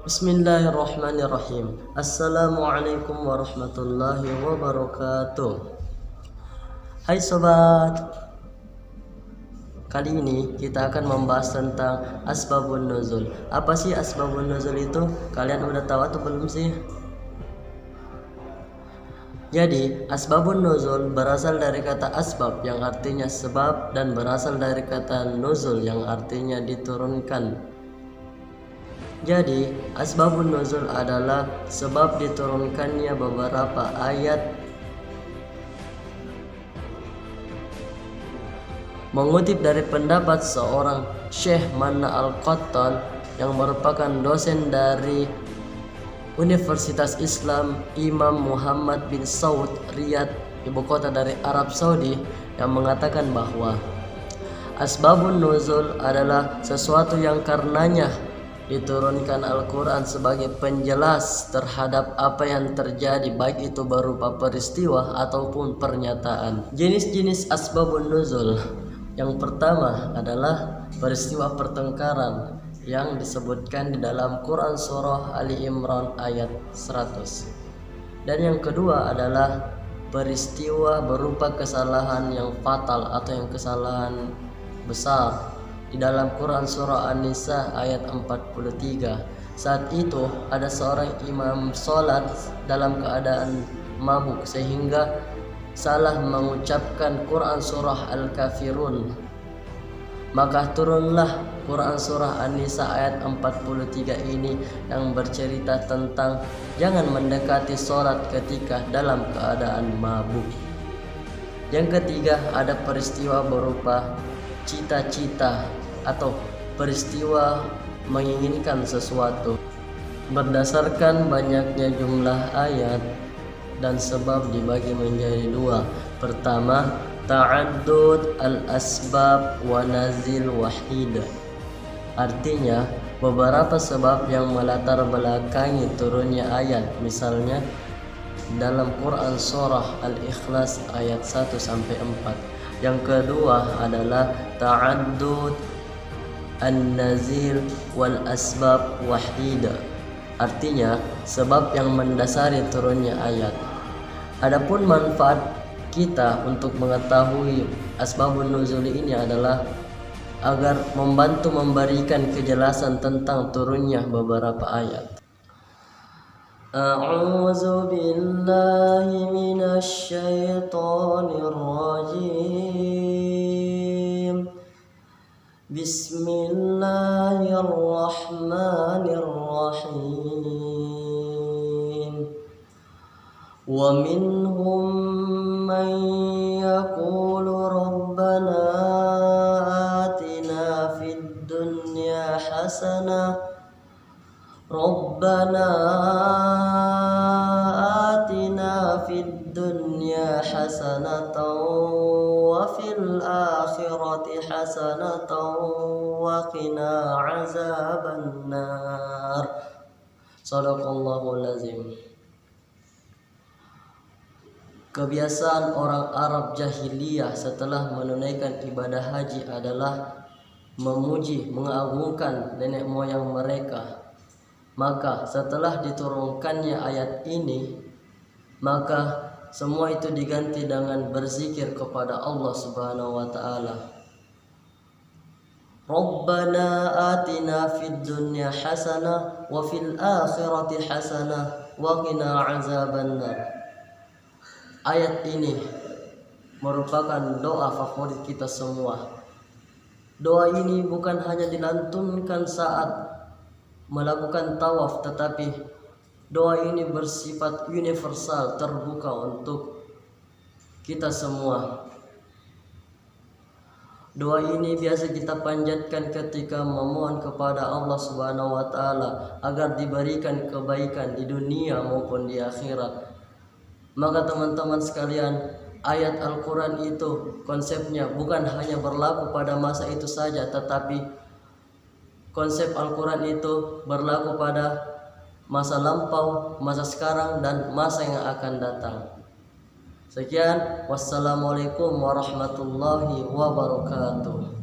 Bismillahirrahmanirrahim. Assalamualaikum warahmatullahi wabarakatuh. Hai sobat, kali ini kita akan membahas tentang asbabun nuzul. Apa sih asbabun nuzul itu? Kalian udah tahu atau belum sih? Jadi, asbabun nuzul berasal dari kata asbab yang artinya sebab dan berasal dari kata nuzul yang artinya diturunkan. Jadi, asbabun nuzul adalah sebab diturunkannya beberapa ayat. Mengutip dari pendapat seorang Syekh Manna Al-Qattan yang merupakan dosen dari Universitas Islam Imam Muhammad bin Saud Riyadh, ibu kota dari Arab Saudi, yang mengatakan bahwa asbabun nuzul adalah sesuatu yang karenanya diturunkan Al-Quran sebagai penjelas terhadap apa yang terjadi, baik itu berupa peristiwa ataupun pernyataan. Jenis-jenis asbabun nuzul yang pertama adalah peristiwa pertengkaran yang disebutkan di dalam Quran surah Ali Imran ayat 100. Dan yang kedua adalah peristiwa berupa kesalahan yang fatal atau yang kesalahan besar di dalam Quran surah An-Nisa ayat 43. Saat itu ada seorang imam sholat dalam keadaan mabuk sehingga salah mengucapkan Quran surah Al-Kafirun. Maka turunlah Quran surah An-Nisa ayat 43 ini yang bercerita tentang jangan mendekati sholat ketika dalam keadaan mabuk. Yang ketiga ada peristiwa berupa cita-cita atau peristiwa menginginkan sesuatu. Berdasarkan banyaknya jumlah ayat dan sebab dibagi menjadi dua. Pertama, ta'addud al-asbab wa nazil wahid. Artinya beberapa sebab yang melatar belakangi turunnya ayat. Misalnya dalam Quran surah Al-Ikhlas ayat 1 sampai 4. Yang kedua adalah ta'addud an-nazil wal asbab wahid. Artinya sebab yang mendasari turunnya ayat. Adapun manfaat kita untuk mengetahui asbabun nuzul ini adalah agar membantu memberikan kejelasan tentang turunnya beberapa ayat. A'udzu billahi minasy syaithanir rajim. Bismillahirrahmanirrahim. Wa minhum man yaqulu rabbana atina fid dunya hasanah Rabbana atina fid dunya hasanatan wa fil akhirati hasanatan wa qina azabannar. Shadaqallahul azim. Kebiasaan orang Arab jahiliyah setelah menunaikan ibadah haji adalah memuji, mengagungkan nenek moyang mereka. Maka setelah diturunkannya ayat ini, maka semua itu diganti dengan berzikir kepada Allah Subhanahu wa taala. Rabbana atina fid dunya hasanah wa fil akhirati hasanah wa qina azabannar. Ayat ini merupakan doa favorit kita semua. Doa ini bukan hanya dilantunkan saat melakukan tawaf, tetapi doa ini bersifat universal, terbuka untuk kita semua. Doa ini biasa kita panjatkan ketika memohon kepada Allah Subhanahu wa taala agar diberikan kebaikan di dunia maupun di akhirat. Maka teman-teman sekalian, ayat Al-Quran itu konsepnya bukan hanya berlaku pada masa itu saja, tetapi konsep Al-Quran itu berlaku pada masa lampau, masa sekarang, dan masa yang akan datang. Sekian, wassalamualaikum warahmatullahi wabarakatuh.